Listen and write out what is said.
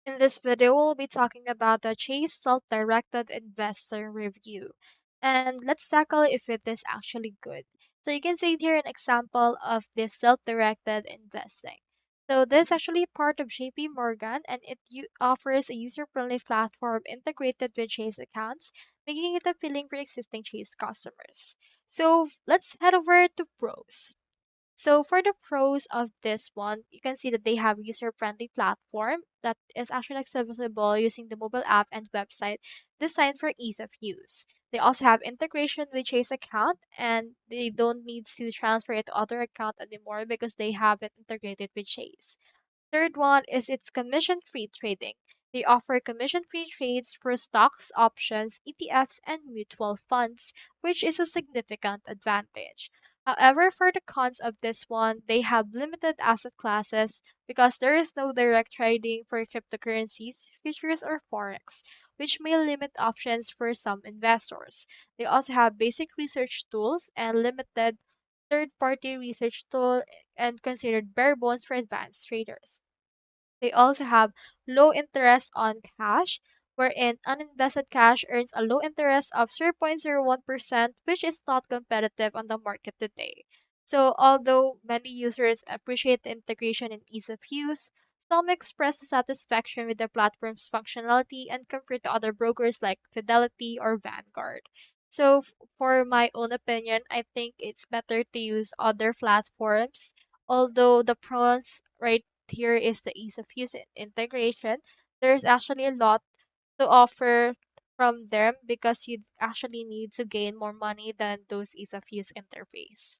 In this video, we'll be talking about the Chase Self-Directed Investor Review. And let's tackle if it is actually good. So you can see here an example of this self-directed investing. So this is actually part of JP Morgan and it offers a user-friendly platform integrated with Chase accounts, making it appealing for existing Chase customers. So let's head over to pros. So for the pros of this one, you can see that they have user-friendly platform that is actually accessible using the mobile app and website designed for ease of use. They also have integration with Chase account and they don't need to transfer it to other account anymore because they have it integrated with Chase. Third one is its commission-free trading. They offer commission-free trades for stocks, options, ETFs, and mutual funds, which is a significant advantage. However, for the cons of this one, they have limited asset classes because there is no direct trading for cryptocurrencies, futures, or forex, which may limit options for some investors. They also have basic research tools and limited third-party research tool and considered bare bones for advanced traders. They also have low interest on cash, wherein uninvested cash earns a low interest of 0.01%, which is not competitive on the market today. So, although many users appreciate the integration and ease of use, some express dissatisfaction with the platform's functionality and compare to other brokers like Fidelity or Vanguard. So, for my own opinion, I think it's better to use other platforms, although the pros right here is the ease of use and integration. There's actually a lot to offer from them because you actually need to gain more money than those ease of use interface.